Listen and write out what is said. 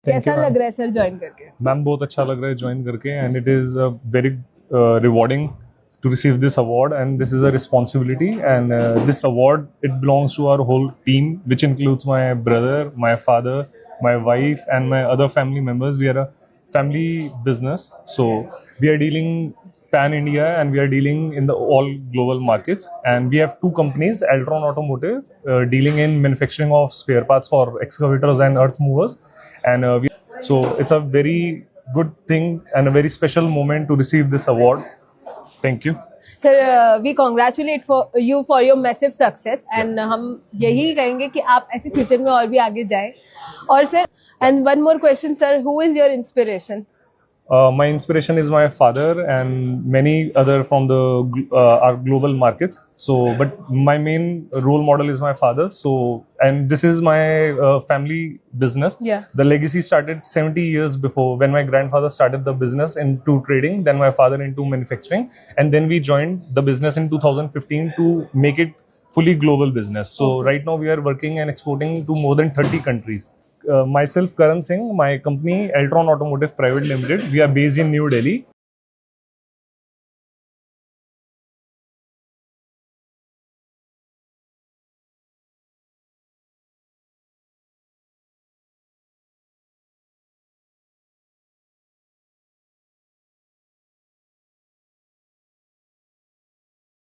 कैसा लग रहा है सर ज्वाइन करके? मैम बहुत अच्छा लग रहा है ज्वाइन करके and it is very rewarding to receive this award, and this is a responsibility, and this award, it belongs to our whole team, which includes my brother, my father, my wife, and my other family members. We are a family business, so we are dealing pan India, and we are dealing in the all global markets, and we have two companies, Altron Automotive, dealing in manufacturing of spare parts for excavators and earth movers, and so it's a very good thing and a very special moment to receive this award. Thank you. Sir, we congratulate you for your massive success, and हम यही कहेंगे कि आप ऐसे future में और भी आगे जाएं. और sir, and one more question, sir, who is your inspiration? My inspiration is my father and many other from the our global markets. So, but my main role model is my father. So, and this is my family business. Yeah. The legacy started 70 years before when my grandfather started the business into trading. Then my father into manufacturing, and then we joined the business in 2015 to make it fully global business. So, right now we are working and exporting to more than 30 countries. Myself, Karan Singh, my company, Altron Automotive Private Limited, we are based in New Delhi.